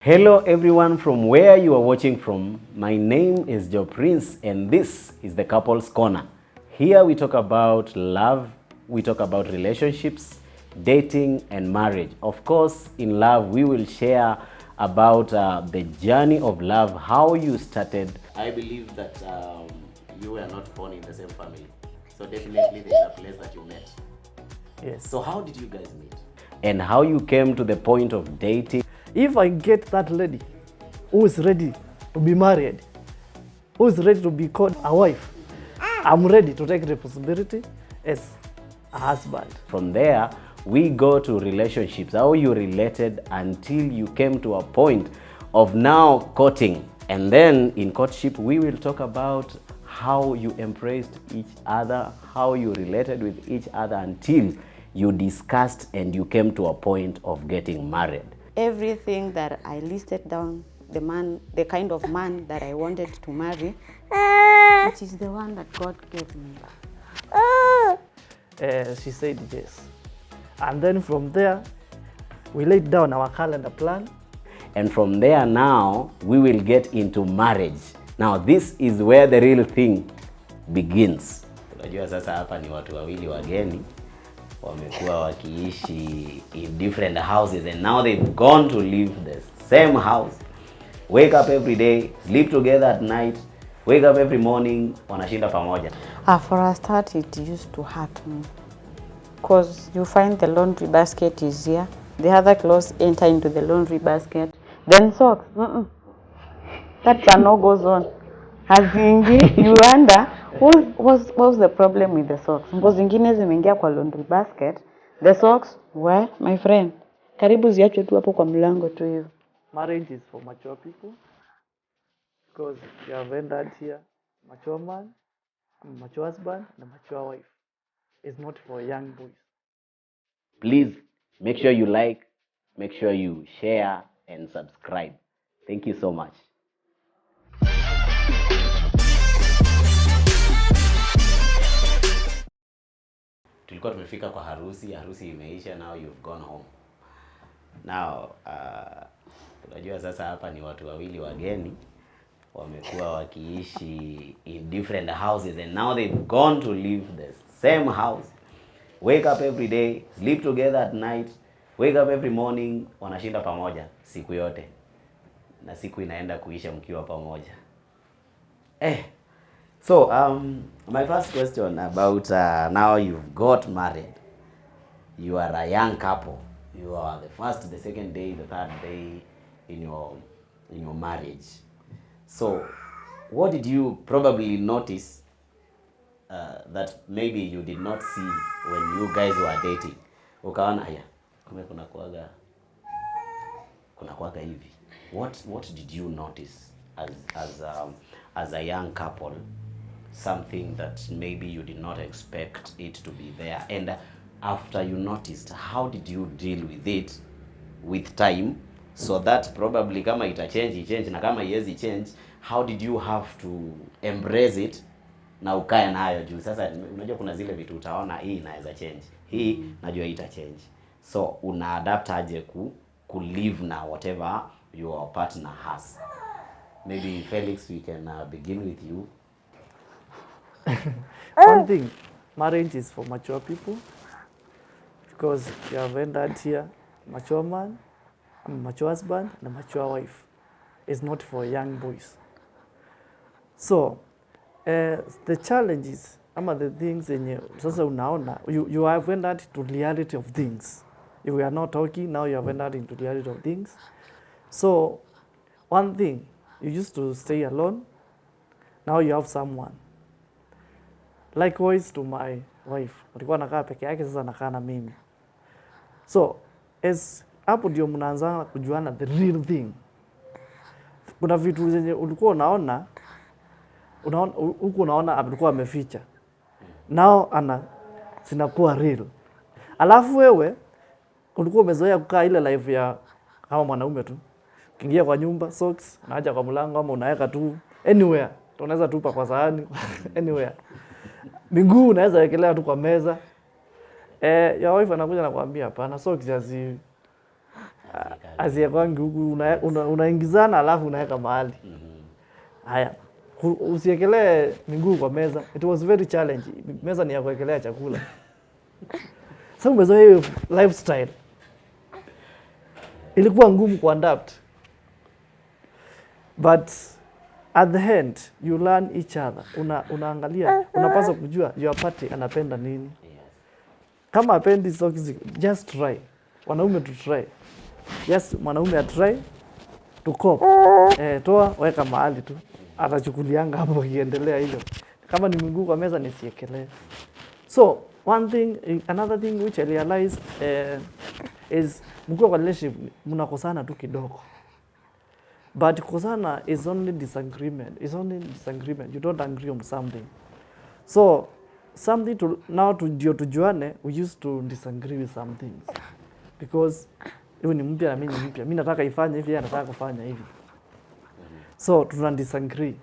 Hello everyone from where you are watching from. My name is Joe Prince and this is the Couples Corner. Here we talk about love, we talk about relationships, dating and marriage. Of course, in love we will share about the journey of love, how you started. I believe that you were not born in the same family. So definitely there's a place that you met. Yes. So how did you guys meet? And how you came to the point of dating? If I get that lady who is ready to be married, who is ready to be called a wife, I'm ready to take responsibility as a husband. From there, we go to relationships, how you related until you came to a point of now courting. And then in courtship, we will talk about how you embraced each other, how you related with each other until you discussed and you came to a point of getting married. Everything that I listed down, the kind of man that I wanted to marry, which is the one that God gave me. She said yes. And then from there, we laid down our calendar plan. And from there now, we will get into marriage. Now this is where the real thing begins. Unajua sasa hapa ni watu wawili wageni wamekuwa wakiishi in different houses and now they've gone to live the same house, wake up every day, sleep together at night, wake up every morning, wanashinda pamoja. For a start, it used to hurt me because you find the laundry basket is here, the other clothes enter into the laundry basket, then socks, that's a no-go zone. You wonder what's the problem with the socks. Because zingine zimeingia kwa laundry basket, the socks, well, my friend, karibu ziachwe tu hapo kwa mlango tu hiyo. Marriage is for mature people because you have entered here, mature man, mature husband, and a mature wife. It's not for young boys. Please make sure you like, make sure you share and subscribe. Thank you so much. Tulikuwa tumefika kwa harusi imeisha, now you've gone home. Now unajua sasa hapa ni watu wawili wageni wamekuwa wakiishi in different houses and now they've gone to live the same house, wake up every day, sleep together at night, wake up every morning, wanashinda pamoja siku yote na siku inaenda kuisha mkiwa pamoja. So my first question about now you've got married, you are a young couple, you are the first, the second day, the third day in your marriage. So what did you probably notice that maybe you did not see when you guys were dating? Ukaona haya kumbe kuna kuaga hivi. What did you notice as a young couple? Something that maybe you did not expect it to be there, and after you noticed, how did you deal with it with time, so that probably kama ita change na kama iwezi change, how did you have to embrace it na ukae nayo juu sasa unajua kuna zile vitu utaona hii inaweza change, hii najua ita change, so una adapt aje ku live na whatever your partner has. Maybe Felix, we can begin with you. One thing, marriage is for mature people because you have entered here, mature man, a mature husband, and a mature wife. It's not for young boys. So, the challenges, the things sasa unaona, you have entered to reality of things. If we are not talking, now you have entered into reality of things. So, one thing, you used to stay alone, now you have someone. Likewise to my wife. Alikuwa anakaa peke yake, sasa anakaa na mimi. So, hapo ndio mnaanza kujuana the real thing. Kuna vitu zenye ulikuwa unaona huko unaona alikuwa ameficha. Now zinakuwa real. Alafu wewe ulikuwa umezoea kukaa ile life ya kama mwanaume tu. Ukiingia kwa nyumba, socks, unaacha kwa mlango ama unaweka tu anywhere. Unaweza tupa kwa sahani anywhere. Miguu unaweza wekelea tu kwa meza. Your wife anakuja anakuambia hapana, socks Asiekwangi huku unaingizana alafu unaweka mahali. Haya. Usiekelee miguu kwa meza. It was very challenging. Meza ni ya kuwekelea chakula. Sasa umezoea hiyo lifestyle. Ilikuwa ngumu kuadapt. But at the end, you learn each other. Unaangalia, unapaswa kujua your party anapenda nini. Kama apendi socks, just try. Wanaume to try. Just mwanaume atry to cope. Toa weka mahali tu. Atachukulianga hapo kiendelea hilo. Kama ni miguu kwa meza nisiekelee. So, another thing which I realized is mkiwa kwa relationship mnakosana tu kidogo. But kukosana is only disagreement. It's only disagreement. You don't agree on something. So, something ndio tujuane, we used to disagree with some things. Because huyu ni mpya na mimi ni mpya. Mimi nataka ifanye hivi, yeye anataka kufanya hivi. So, tuna disagree.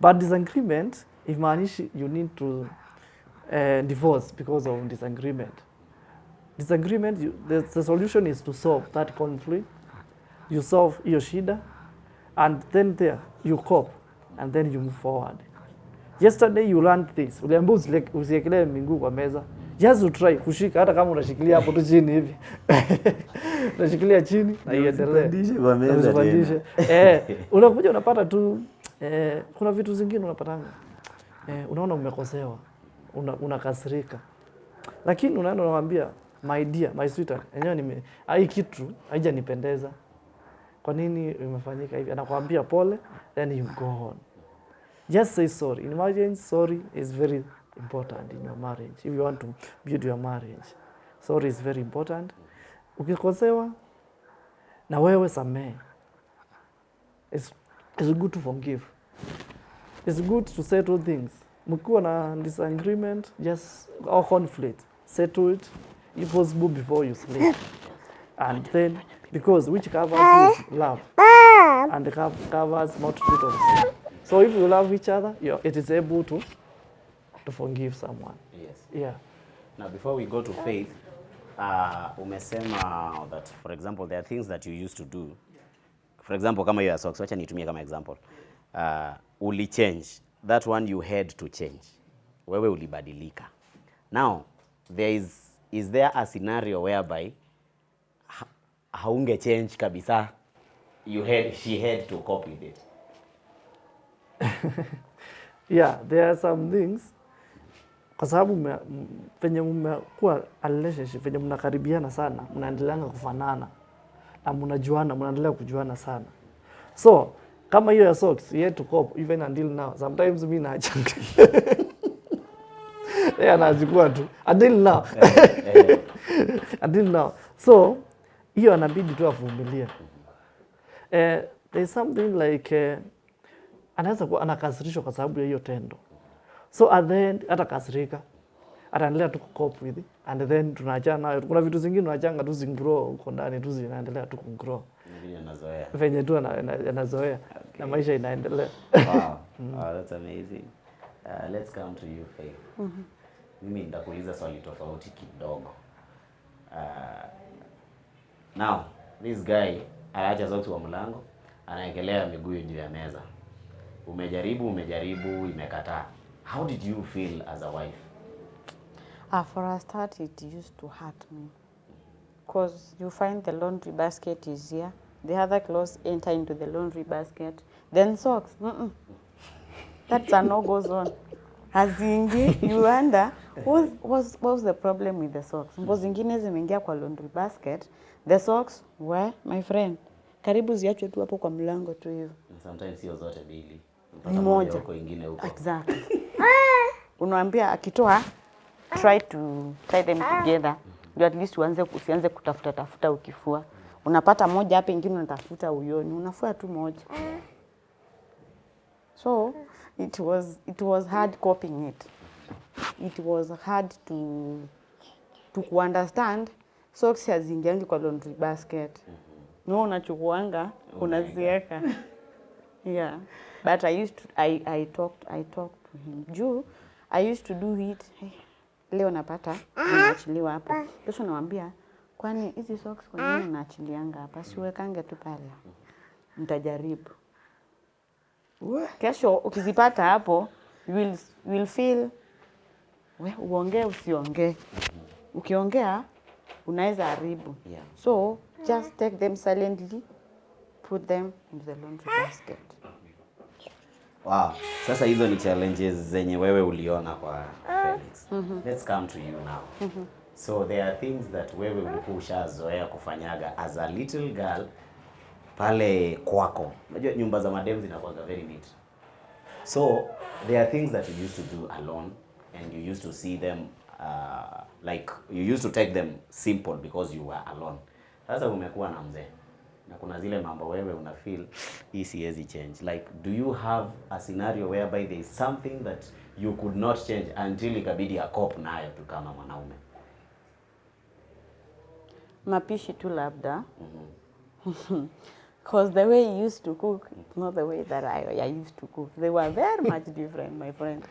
But disagreement, imaanishi you need to divorce because of disagreement. Disagreement, the solution is to solve that conflict. You solve hiyo shida, and then there you cope, and then you move forward. Yesterday you learned this. Uliambiwa usiekelee miguu kwa meza. Just to try kushika, hata kama unashikilia hapo tu chini hivi. Unashikilia chini na iendelee. Kwa meza. Unakuja unapata tu kuna vitu zingine unapatanga. Unaona umekosewa. Unakasirika. Lakini unaenda unamwambia my dear, my sweetheart, enyewe hii kitu haijanipendeza. Kwa nini imefanyika hivi? Anakuambia pole, then you go on. Just say sorry. In marriage, sorry is very important in your marriage. If you want to build your marriage, sorry is very important. Ukikosewa na wewe samehe. It's good to forgive. It's good to settle things. Mkiwa na disagreement, or conflict, settle it if possible before you sleep. And then, because which covers is love, and covers multitude of sin. So if you love each other, it is able to forgive someone. Yes. Yeah. Now, before we go to Faith, umesema that, for example, there are things that you used to do. For example, kama your socks, wacha nitumie kama example. Uli change. That one you had to change. Wewe ulibadilika. Now, is there a scenario whereby haunge change kabisa? She had to cope with it. Yeah, there are some things. Kwa sababu penye mmekuwa a relationship, penye mnakaribiana sana, mnaendelea kufanana na mnaendelea kujuana sana. So, kama hiyo ya socks, you had to cope even until now. Sometimes mimi naachanga. Yeye anachukua tu. Until now. Until now. So, hiyo anabidi tu avumilie. There is something like anaweza kuwa anakasirishwa kwa sababu ya hiyo tendo. So at the end atakasirika. Ataendelea tu cope with it, and then tunaachana nayo. Kuna vitu zingine tunaachanga tu zingrow huko ndani tu zinaendelea tu kugrow. Venye tu anazoea na maisha inaendelea. Wow, that's amazing. Let's come to you, Faith. Mimi nitakuuliza swali tofauti kidogo. Now, this guy anaacha socks kwa mlango, anaekelea miguu juu ya meza. Umejaribu, imekataa. How did you feel as a wife? For a start, it used to hurt me. Because you find the laundry basket is here. The other clothes enter into the laundry basket. Then socks. That's a no-go zone. You wonder, what was the problem with the socks? Mbo zingine zimeingia kwa laundry basket. The socks were, my friend, karibu ziachwe tu hapo kwa mlango tu hiyo. Sometimes sio zote mbili. Ni moja huko ingine huko. Exactly. Unaambia akitoa, try to tie them together. Ndio at least usianze kutafuta ukifua. Unapata moja hapa, ingine unatafuta uyoni. Unafua tu moja. So it was hard coping it. It was hard to understand. Socks hazingiangi kwa laundry basket. No, unachukuanga unaziweka. Yeah. But I talked to him. I used to do it. Leo napata, naachiliwa hapo. Kesho namwambia kwani hizi socks kwa nini unaachilianga hapa? Siwekange tu pale. Nitajaribu. Kesho ukizipata hapo, you will feel uongee usiongee. Ukiongea unaweza haribu. Yeah. So just take them silently, put them in the laundry basket. Wow. Sasa hizo ni challenges zenye wewe uliona kwa Felix. Let's come to you now. So there are things that wewe ulikuwa ushazoea kufanyaga as a little girl pale kwako. Unajua nyumba za madem zinakuwa very neat. So there are things that you used to do alone and you used to see them like you used to take them simple because you were alone. Sasa umekuwa na mzee na kuna zile mambo wewe una feel hii siwezi change. Like do you have a scenario whereby there is something that you could not change until ikabidi cope nayo tu kama mwanaume? Mapishi tu labda. Because the way he used to cook, it's not the way that I used to cook. They were very much different, my friend.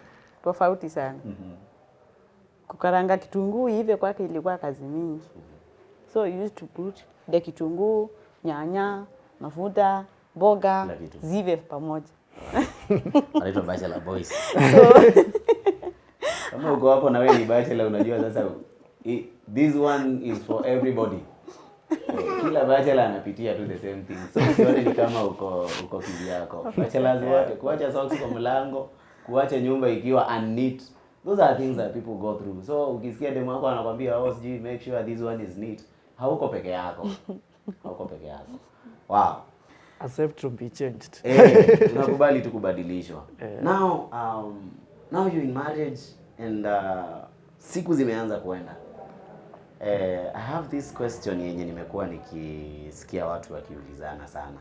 Tofauti sana. Kukaranga kitunguu hivi kwake ilikuwa kazi mingi. So he used to put the kitunguu, nyanya, mafuta, boga, zive pamoja. Anaitwa bachelor boys. Kama uko hapo na wewe ni bachelor unajua sasa this one is for everybody. Kila bachelor anapitia tu the same thing. So sione ni kama uko kivyako. Bachelors wote kuacha socks kwa mlango, kuacha nyumba ikiwa unneat. Those are things that people go through. So ukisikia demo wako anakuambia make sure this one is neat. Hauko peke yako. Hauko peke yako. Wow. Accept to be changed. Tunakubali tu kubadilishwa. Now you're in marriage and siku zimeanza kuenda. I have this question yenye nimekuwa nikisikia watu wakiulizana sana.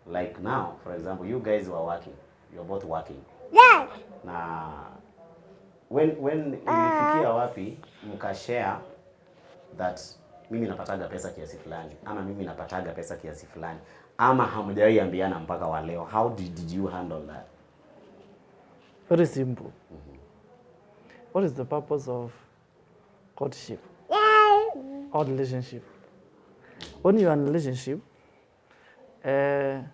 Like now, for example, you guys were working. You're both working. Yeah. Na when ilifikia wapi mkashare that mimi napataga pesa kiasi fulani ama mimi napataga pesa kiasi fulani ama hamjawahi ambiana mpaka wa leo? How did you handle that? Very simple. What is the purpose of courtship or relationship? When you are in a relationship, there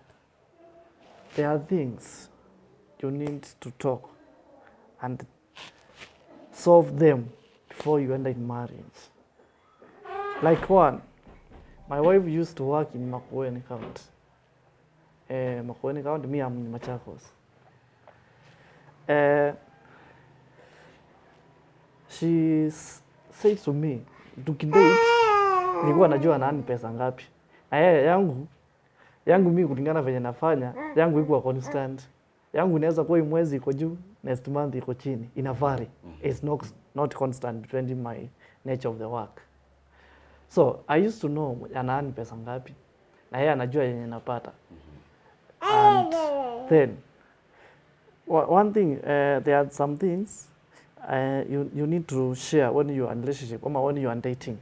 are things you need to talk and solve them before you enter in marriage. Like one, my wife used to work in Makueni County. Makueni County, me I'm in Machakos. She said to me, tukidate, nilikuwa najua nani pesa ngapi. Na yeye yangu mimi kulingana venye nafanya, yangu iko constant. Yangu inaweza kuwa mwezi iko juu, next month iko chini. Ina vary. It's not constant depending my nature of the work. So I used to know nani pesa ngapi. Na yeye anajua yenye napata. And then one thing, there are some things you need to share when you are in a relationship or when you are dating.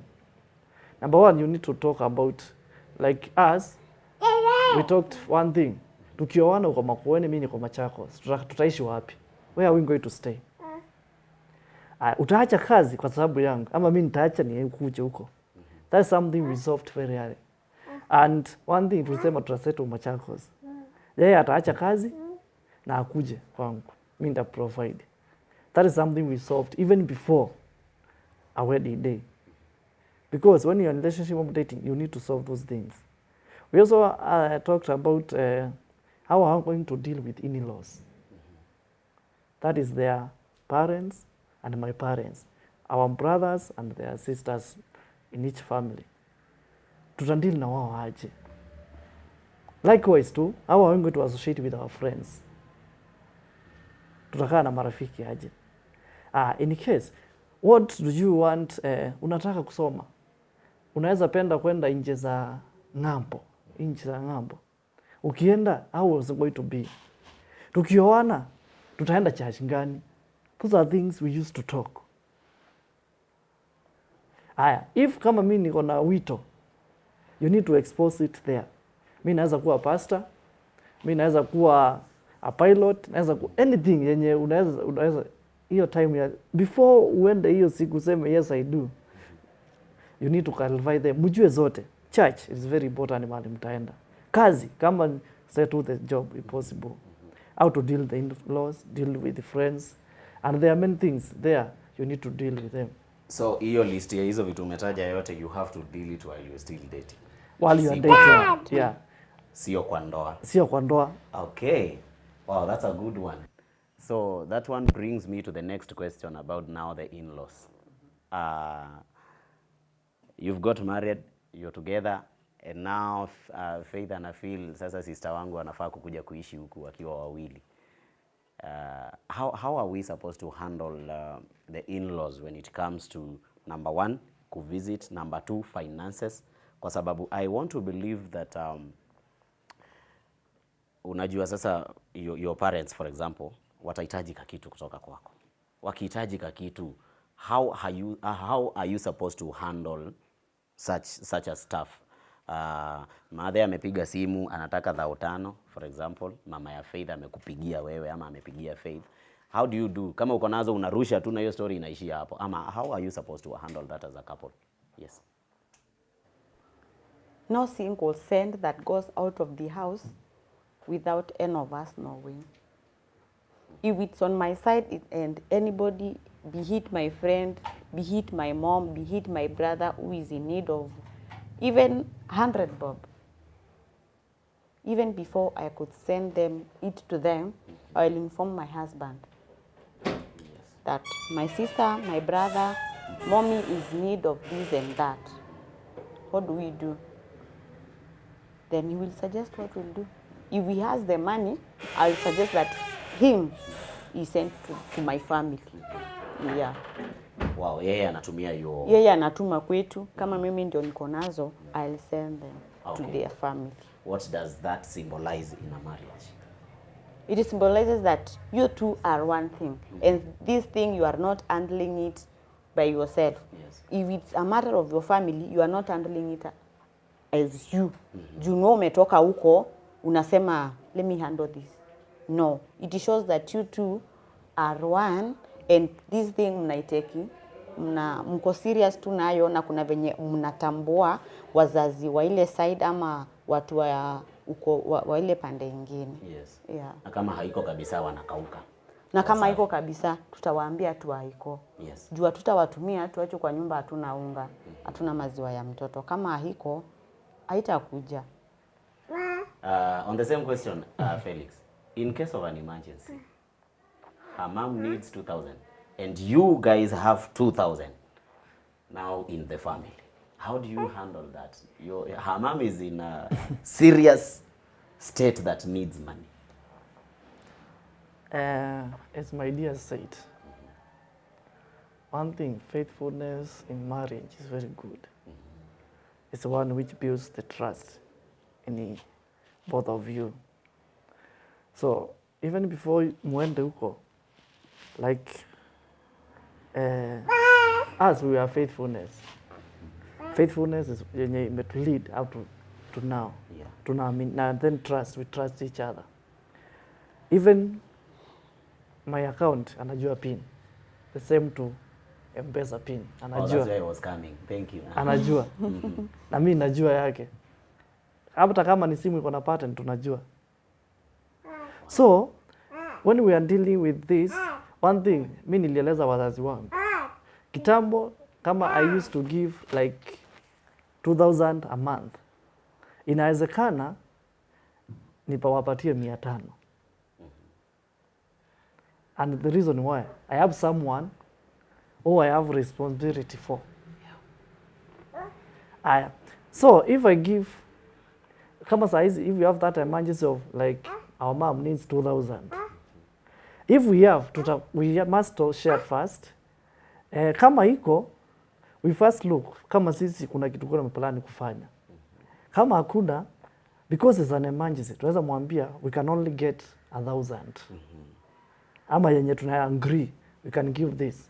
Number one, you need to talk about, like us, we talked one thing. Tukioana uko Makueni, mimi niko Machakos. Tutaishi wapi? Where are we going to stay? Utaacha kazi kwa sababu yangu ama mimi nitaacha ni kuje huko. That's something we solved very early. And one thing tulisema tutasettle Machakos. Yeye ataacha kazi na akuje kwangu. Mimi nita provide. That is something we solved even before our wedding day. Because when you're in a relationship or dating, you need to solve those things. We also talked about how I'm going to deal with in-laws. That is their parents and my parents, our brothers and their sisters in each family. Tutadeal na wao aje. Likewise too, how are we going to associate with our friends? Tutakaa na marafiki aje. In case, what do you want, unataka kusoma? Unaweza penda kwenda nje za ng'ambo, Ukienda, how was it going to be? Tukioana, tutaenda church gani? Those are things we used to talk. If kama mimi niko na wito, you need to expose it there. Mimi naweza kuwa pastor, mimi naweza kuwa a pilot, naweza kuwa anything yenye unaweza hiyo time ya before uende hiyo siku sema yes I do. you need to clarify them, mjue zote. Church is very important mahali mtaenda. Kazi, kama settle the job if possible. How to deal with the in-laws, deal with the friends, and there are many things there you need to deal with them. So hiyo list ya hizo vitu umetaja yote, you have to deal it while you're still dating. While you are dating. Yeah. Sio kwa ndoa. Sio kwa ndoa. Okay. Wow, that's a good one. So that one brings me to the next question about now the in-laws. You've got married, you're together, and now Faith and I feel sasa sister wangu anafaa kukuja kuishi huku wakiwa wawili. How are we supposed to handle the in-laws when it comes to number 1, kuvisit, number 2, finances? Kwa sababu I want to believe that unajua sasa your parents for example watahitaji kitu kutoka kwako. Wakihitaji kitu, how are you supposed to handle such a stuff? Mother amepiga simu anataka 5,000 for example, mama ya Faith amekupigia wewe ama amepigia Faith. How do you do? Kama uko nazo unarusha tu na hiyo story inaishia hapo, ama how are you supposed to handle that as a couple? Yes. No single cent that goes out of the house without any of us knowing. If it's on my side and anybody, be it my friend, be it my mom, be it my brother who is in need of even 100 bob, even before I could send it to them, I'll inform my husband that my sister, my brother, mommy is in need of this and that. What do we do? Then he will suggest what we'll do. If he has the money, I'll suggest that him is sent to my family. Yeah. Wow, yeye anatumia hiyo. Yeye anatuma kwetu, kama mimi ndio niko nazo, I'll send them to their family. What does that symbolize in a marriage? It symbolizes that you two are one thing, and this thing you are not handling it by yourself. Yes. If it's a matter of your family, you are not handling it as you. You know umetoka huko, unasema let me handle this. No, it shows that you two are one, and this thing mnaiteki, mko serious tu nayo, na kuna venye mnatambua wazazi wa ile side ama watu wa uko wa ile pande nyingine. Yes. Yeah. Na kama haiko kabisa wanakauka. Na kama haiko kabisa tutawaambia tu haiko. Yes. Jua tutawatumia tuache kwa nyumba, hatuna unga, hatuna maziwa ya mtoto. Kama haiko haitakuja. On the same question, Felix, in case of an emergency, her mom needs 2,000 and you guys have 2,000 now in the family. How do you handle that? Her mom is in a serious state that needs money. As my dear said, one thing, faithfulness in marriage is very good. It's one which builds the trust in both of you. So even before muende huko, like us, we are faithfulness. Faithfulness is yenye imetulead up to now. Yeah. Tunaamini, and then trust, we trust each other. Even my account anajua pin, the same to M-Pesa pin anajua. Oh, that's where I was coming. Thank you. Anajua. Na mimi najua yake. Hata kama ni simu iko na pattern tunajua. So when we are dealing with this, one thing mimi nilieleza wazazi wangu. Kitambo kama I used to give like 2,000 a month, inawezekana nipawapatie 500. And the reason why, I have someone who I have responsibility for. So if I give, kama saizi, if we have that emergency of like our mom needs 2,000, if we have, we must share first. Kama iko, we first look kama sisi kuna kitu kuna mpelani kufanya. Kama hakuna, because it's an emergency, tunaweza mwambia we can only get 1,000. Ama yenye tuna agree we can give this.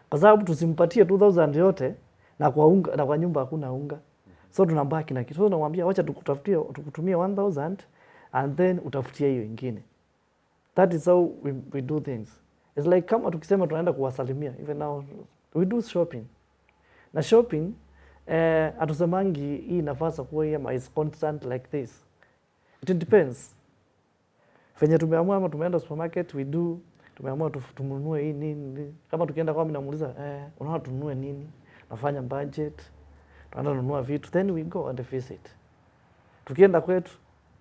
Kwa sababu tusimpatie 2,000 yote na kwa unga, na kwa nyumba hakuna unga. So tunabaki na kitu. So tunamwambia wacha tukutumie 1,000 and then utafutie hiyo nyingine. That is how we do things. It's like kama tukisema tunaenda kuwasalimia, even now we do shopping. Na shopping Atusemangi hii nafasi kuwa hii is constant like this. It depends. Fenye tumeamua ama tumeenda supermarket we do, tumeamua tumununue hii nini. Kama tukienda kwa mimi namuuliza, unaona tununue nini? Nafanya budget. Tunaenda kununua vitu, then we go and visit. Tukienda kwetu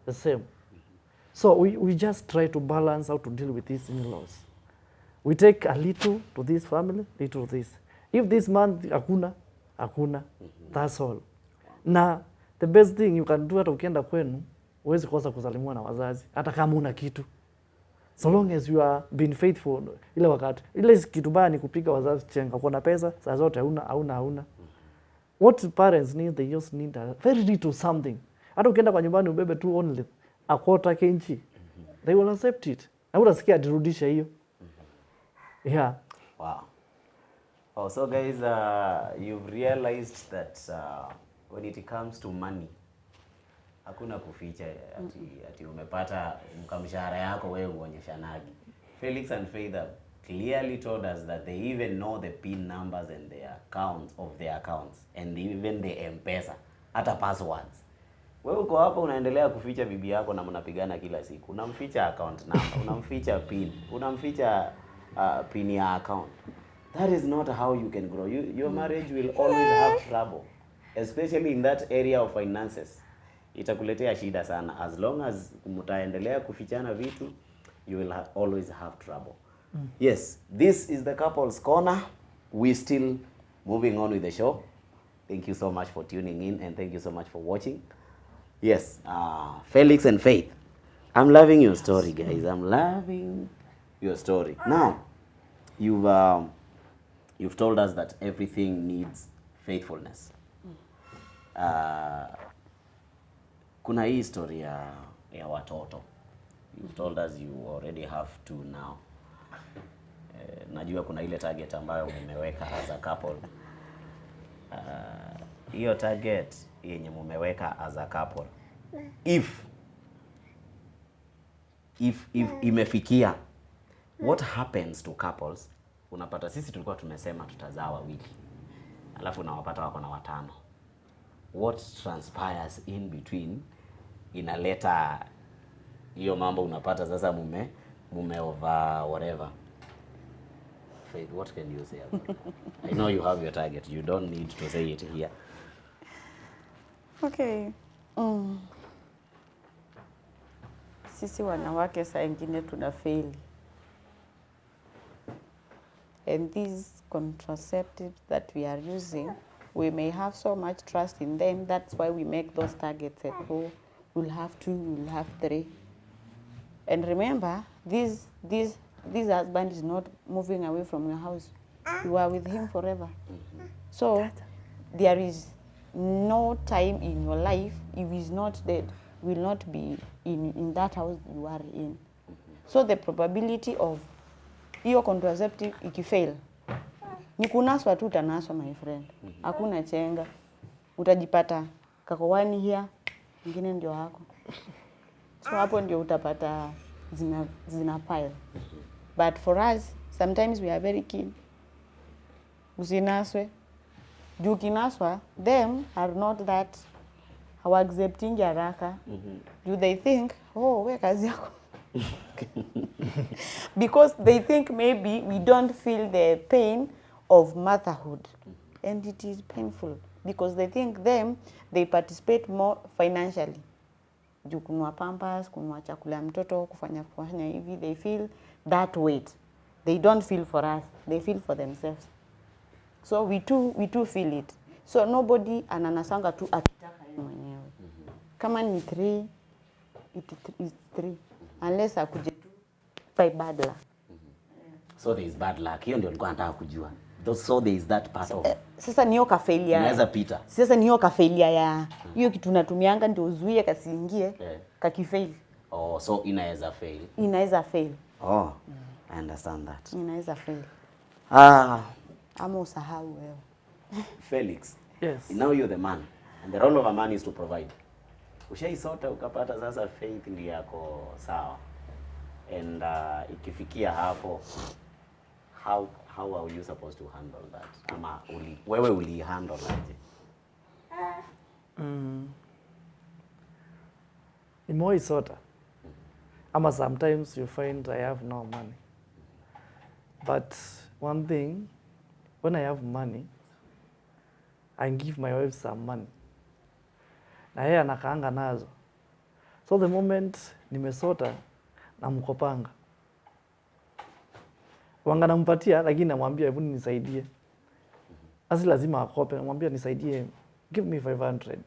the same. So we just try to balance how to deal with these in-laws. We take a little to this family, little to this. If this month hakuna, that's all. Na the best thing you can do hata ukienda kwenu, huwezi kosa kusalimua na wazazi hata kama una kitu. So long as you are being faithful ile wakati. Ile kitu baya ni kupiga wazazi chenga. Uko na pesa, saa zote hauna. What parents need, they just need a very little something. Hata ukienda kwa nyumbani ubebe tu only a quarter kg. They will accept it. Na utasikia atirudisha hiyo. Yeah. Wow. Oh, so guys, you've realized that when it comes to money, hakuna kuficha ati umepata mkamshahara yako wewe uonyeshanagi. Felix and Faith have clearly told us that they even know the PIN numbers and their accounts of their accounts and even the M-Pesa, hata passwords. Wewe uko hapa unaendelea kuficha bibi yako na mnapigana kila siku. Unamficha account number, unamficha PIN, unamficha PIN ya account. That is not how you can grow. Your marriage will always have trouble, especially in that area of finances. Itakuletea shida sana. As long as mtaendelea kufichana vitu, you will always have trouble. Yes, this is the Couples Corner. We still moving on with the show. Thank you so much for tuning in and thank you so much for watching. Yes, Felix and Faith. I'm loving your story, guys. I'm loving your story. Now, you've told us that everything needs faithfulness. Kuna hii story ya watoto. You've told us you already have two now. Najua kuna ile target ambayo mmeweka as a couple. Hiyo target yenye mmeweka as a couple, if imefikia, what happens to couples? Unapata sisi tulikuwa tumesema tutazaa wawili, alafu nawapata wako na watano. What transpires in between inaleta hiyo mambo, unapata sasa mume over whatever. Faith, what can you say about it? I know you have your target. You don't need to say it here. Okay. Sisi wanawake saa ingine tunafeli. And these contraceptives that we are using, we may have so much trust in them. That's why we make those targets at home. We'll have 2, we'll have 3. And remember, this husband is not moving away from your house. You are with him forever. So there is no time in your life, if he's not dead, will not be in that house you are in. So the probability of hiyo contraceptive ikifail, ni kunaswa tu, utanaswa my friend. Hakuna chenga. Utajipata kako wani here, ingine ndio hako. So hapo ndio utapata zina pile. But for us, sometimes we are very keen. Usinaswe. Juu kinaswa, them are not that hawa-accepting haraka. Do they think, we kazi yako. Because they think maybe we don't feel the pain of motherhood. And it is painful. Because they think they participate more financially. Juu kununua pampers, kununua chakula mtoto, kufanya hivi, they feel that weight. They don't feel for us, they feel for themselves. So we too feel it. So nobody ananasanga tu akitaka yeye mwenyewe. Kama ni 3, it is 3. Unless akuje tu by bad luck. So there is bad luck. Hiyo ndio nilikuwa nataka kujua. So there is that part of. Sasa niyo ka failure. Inaweza pita. Sasa niyo ka failure ya hiyo kitu natumianga ndio uzuie kasiingie kakifail. Oh, so inaweza fail. Inaweza fail. Oh, I understand that. Inaweza fail. Ama usahau wewe. Felix. Yes. Now you're the man. And the role of a man is to provide. Ushaisota ukapata sasa Faith ndiyo yako sawa. And ikifikia hapo, how are you supposed to handle that? Ama wewe uli handle aje? Nimewahi sota. Ama sometimes you find I have no money. But one thing, when I have money, I give my wife some money. Na yeye anakaanga nazo. So the moment nimesota namkopanga. Wanga nampatia lakini namwambia hebu nisaidie. Asi lazima akope, namwambia nisaidie, give me 500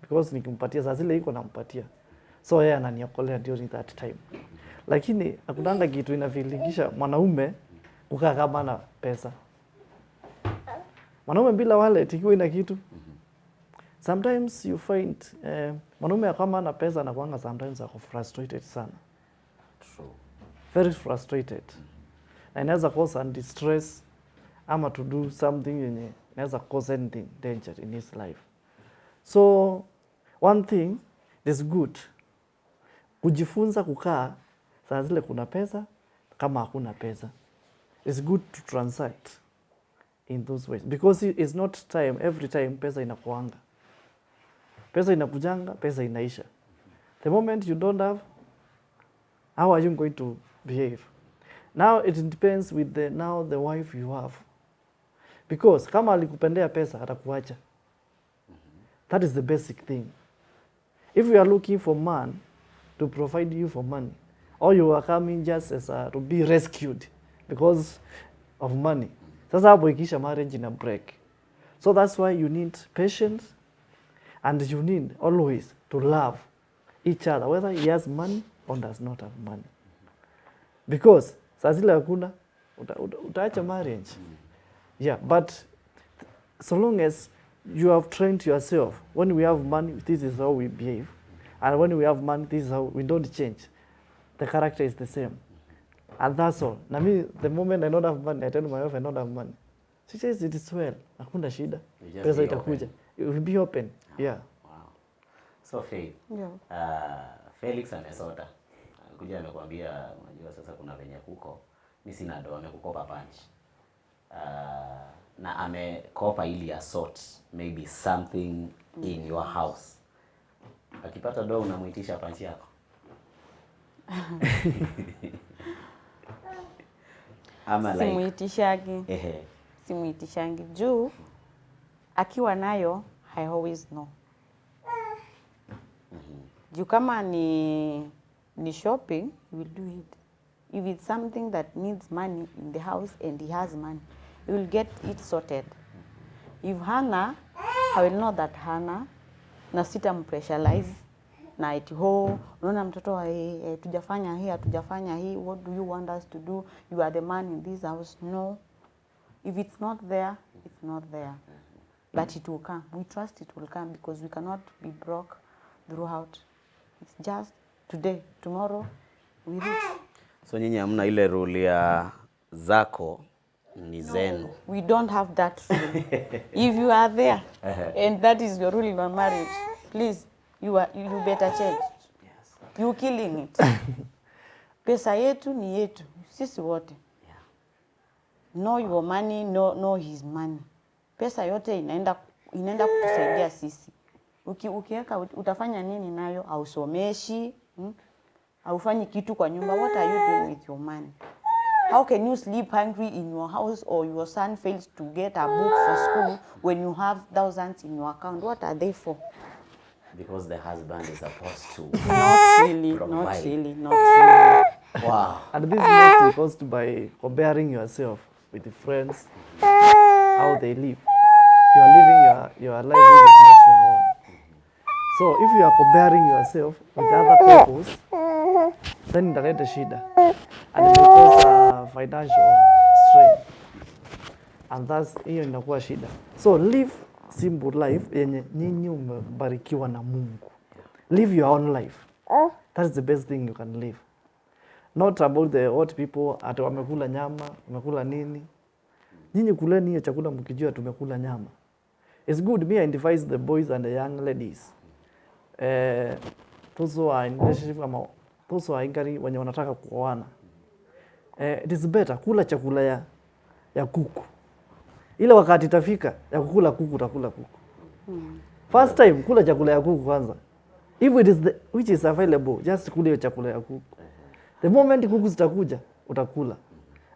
because nikimpatia saa zile iko nampatia. So yeye ananiokolea during that time. Lakini hakuna kitu inafilingisha mwanaume kukaa kama ana pesa. Mwanaume bila wallet ikiwa ina kitu. Sometimes you find mwanaume kama ana pesa anakuanga sometimes ako frustrated sana. True. Very frustrated. Na inaweza cause distress ama to do something yenye inaweza cause anything danger in his life. So one thing is good. Kujifunza kukaa saa zile kuna pesa kama hakuna pesa. It's good to transact in those ways because it's not time every time pesa inakuanga. Pesa inakujanga, pesa inaisha. The moment you don't have, how are you going to behave? Now it depends with the wife you have. Because kama alikupendea pesa atakuacha. That is the basic thing. If you are looking for man to provide you for money, or you are coming just as to be rescued because of money, sasa hapo ikisha marriage ina break. So that's why you need patience and you need always to love each other whether he has money or does not have money. Because saa zile hakuna utaacha marriage. Yeah, but so long as you have trained yourself, when we have money, this is how we behave. And when we have money, this is how we don't change. The character is the same. And that's all. Na me, the moment I don't have money, I tell my wife I don't have money. She says it is well. Hakuna shida. Pesa itakuja. You will be open. Yeah. Wow. So Faith. Yeah. Felix amesota. Kuja amekwambia unajua sasa kuna venye kuko. Mimi sina doa amekukopa punch. Na amekopa ili asort maybe something in your house. Akipata doa unamuitisha punch yako. Ama like Simuitishagi. Simuitishangi. Juu akiwa nayo I always know. Juu kama ni shopping, he will do it. If it's something that needs money in the house and he has money, he will get it sorted. If hana, I will know that hana, na sitampressurize na eti unaona mtoto tujafanya hii, what do you want us to do? You are the man in this house. No. If it's not there, it's not there. But it will come. We trust it will come because we cannot be broke throughout. It's just today, tomorrow we reach. So nyinyi hamna ile rule ya zako ni zenu. We don't have that rule. If you are there and that is your rule in your marriage, please, you better change. Yes. You killing it. Pesa yetu ni yetu. Sisi wote. Yeah. Know your money, know his money. Pesa yote inaenda kutusaidia sisi. Ukiweka utafanya nini nayo? Hausomeshi, haufanyi kitu kwa nyumba. What are you doing with your money? How can you sleep hungry in your house or your son fails to get a book for school when you have thousands in your account? What are they for? Because the husband is supposed to Not really. Wow. And this is not caused by comparing yourself with the friends, how they live. You are living your life which is not your own. So if you are comparing yourself with other couples, then italeta shida. And it will cause financial strain. And that's hiyo inakuwa shida. So live simple life yenye nyinyi umebarikiwa na Mungu. Live your own life. That's the best thing you can live. Not about the old people ati wamekula nyama, wamekula nini. Nyinyi kuleni hiyo chakula mkijua tumekula nyama. It's good. Me, I advise the boys and the young ladies. Those who are in relationship ama those who are ingari wenye wanataka kuoana. It is better kula chakula ya kuku. Ile wakati itafika ya kukula kuku utakula kuku. First time kula chakula ya kuku kwanza. If it is which is available, just kula hiyo chakula ya kuku. The moment kuku zitakuja, utakula.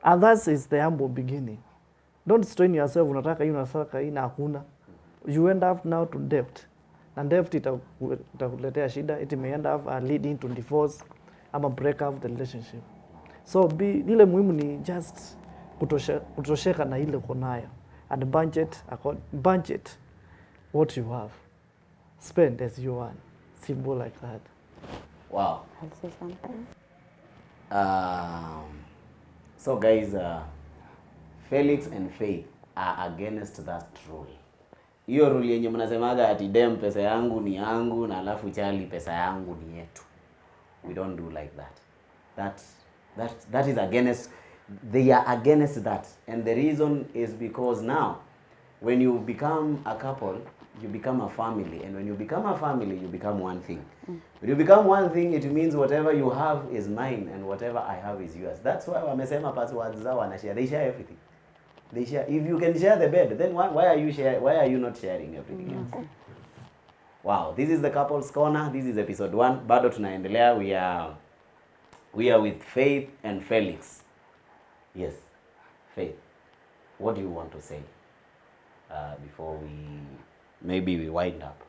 And that is the humble beginning. Don't strain yourself, unataka hii, unataka hii na hakuna. You end up now to debt. Na debt itakuletea shida. It may end up leading to divorce ama break up the relationship. So ile muhimu ni just kutosheka na ile uko nayo. And budget what you have. Spend as you want. Simple like that. Wow. I'll say something. So guys, Felix and Faith are against that rule. Hiyo rule yenye mnasemaga ati dem pesa yangu ni yangu na alafu chali pesa yangu ni yetu. We don't do like that. That is against, they are against that. And the reason is because now when you become a couple, you become a family, and when you become a family, you become one thing. When you become one thing, it means whatever you have is mine and whatever I have is yours. That's why wamesema passwords zao wanashare. They share everything. They share. If you can share the bed, then why are you not sharing everything else? Wow, this is the Couples Corner. This is episode 1. Bado tunaendelea. We are with Faith and Felix. Yes, Faith. What do you want to say before maybe we wind up?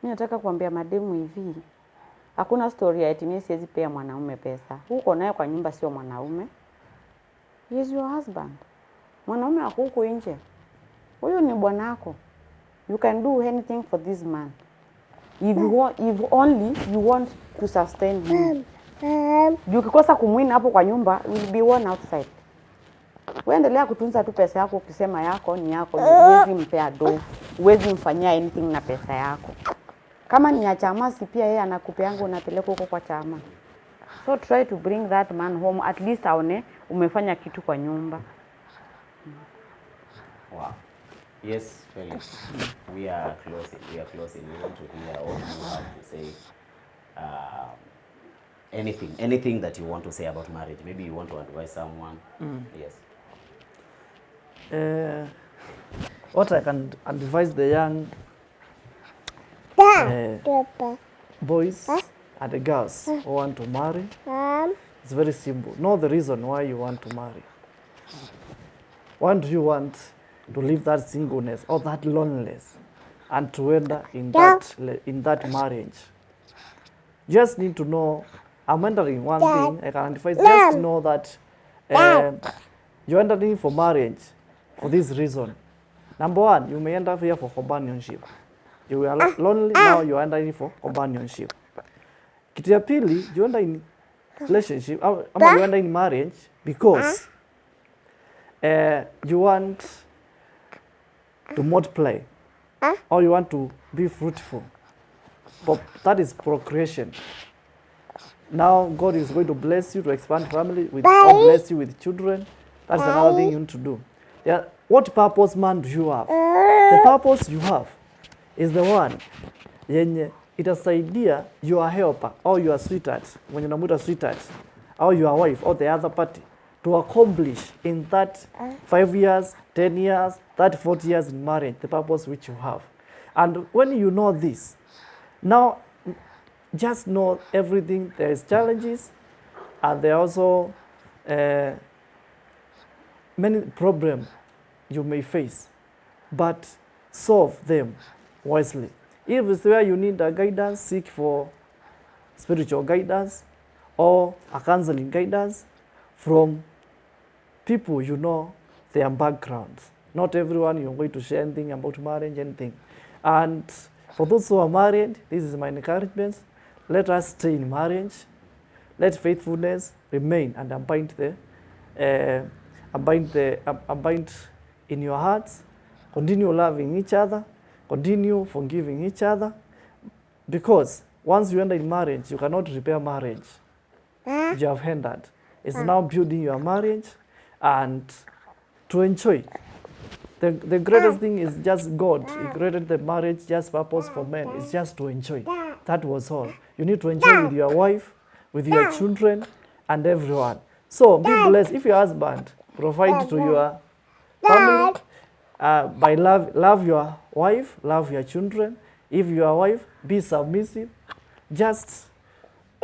Mimi nataka kuambia mademu hivi. Hakuna story ya eti mimi siwezi pea mwanaume pesa. Huko naye kwa nyumba sio mwanaume. He is your husband. Mwanaume wako huko nje. Huyo ni bwanako. You can do anything for this man. If only you want to sustain him. Ukikosa kumwina hapo kwa nyumba, will be one outside. Uendelea kutunza tu pesa yako, ukisema yako ni yako, huwezi mpea do, huwezi mfanyia anything na pesa yako. Kama ni ya chama, si pia yeye anakupeanga unapeleka huko kwa chama. So try to bring that man home, at least aone umefanya kitu kwa nyumba. Wow. Yes, Felix. We are closing. We want to hear what you have to say. Anything that you want to say about marriage. Maybe you want to advise someone. Yes. What I can advise the young boys and the girls who want to marry, it's very simple. Know the reason why you want to marry. Why do you want to leave that singleness or that loneliness and to enter in that marriage? Just need to know. I'm entering one thing I can advise. Just know that you're entering for marriage for this reason. Number 1, you may enter here for companionship. You are lonely, now you are entering for companionship. Kitu ya pili, you enter in relationship, ama you enter in marriage because you want to multiply or you want to be fruitful. But that is procreation. Now God is going to bless you to expand family or bless you with children. That's another thing you need to do. Yeah. What purpose, man, do you have? The purpose you have is the one yenye itasaidia your helper or your sweetheart, when you namuita sweetheart, or your wife or the other party to accomplish in that 5 years, 10 years, 30, 40 years in marriage, the purpose which you have. And when you know this, now just know everything. There is challenges and there are also many problems you may face, but solve them wisely. If it's where you need a guidance, seek for spiritual guidance or a counseling guidance from people you know their backgrounds. Not everyone you're going to share anything about marriage, anything. And for those who are married, this is my encouragement. Let us stay in marriage. Let faithfulness remain and abide in your hearts. Continue loving each other. Continue forgiving each other. Because once you enter in marriage, you cannot repair marriage. You have entered. It's now building your marriage and to enjoy. The greatest thing is just God. He created the marriage just purpose for men. It's just to enjoy. That was all. You need to enjoy with your wife, with your children, and everyone. So be blessed. If your husband provide to your family by love your wife, love your children, If you are a wife, be submissive. Just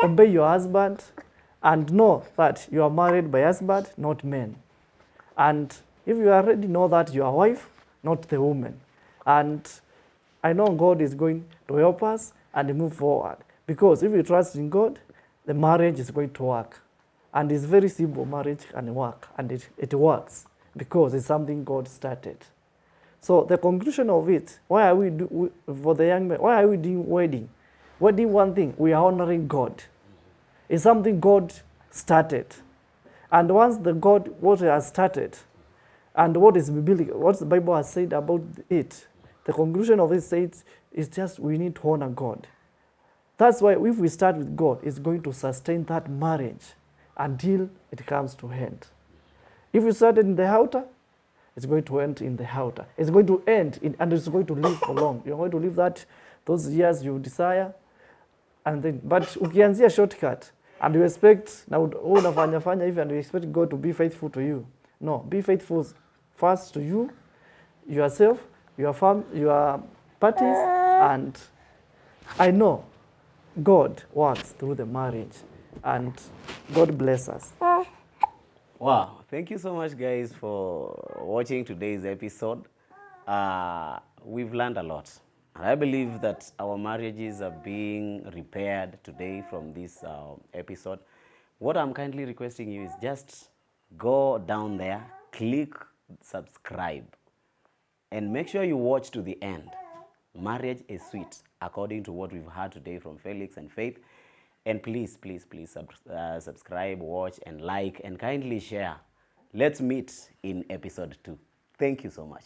obey your husband and know that you are married by husband, not men. And if you already know that you are a wife, not the woman. And I know God is going to help us and move forward. Because if you trust in God, the marriage is going to work. And it's very simple, marriage can work. And it works because it's something God started. So the conclusion of it, why are we for the young men, why are we doing wedding? Wedding, one thing, we are honoring God. It's something God started. And once the God, what has started, and what is biblical, what the Bible has said about it, the conclusion of it says, is just we need to honor God. That's why if we start with God, it's going to sustain that marriage until it comes to end. If you started in the altar, it's going to end in the altar. It's going to end in, and it's going to live for long. You're going to live those years you desire, and then, but ukianzia shortcut and you expect na unafanya hivi and you expect God to be faithful to you. No, be faithful first to you, yourself, your parties, and I know God works through the marriage, and God bless us. Wow, thank you so much, guys, for watching today's episode. We've learned a lot. And I believe that our marriages are being repaired today from this episode. What I'm kindly requesting you is just go down there, click subscribe, and make sure you watch to the end. Marriage is sweet, according to what we've heard today from Felix and Faith. And please, please, please subscribe, watch, and like, and kindly share. Let's meet in episode 2. Thank you so much.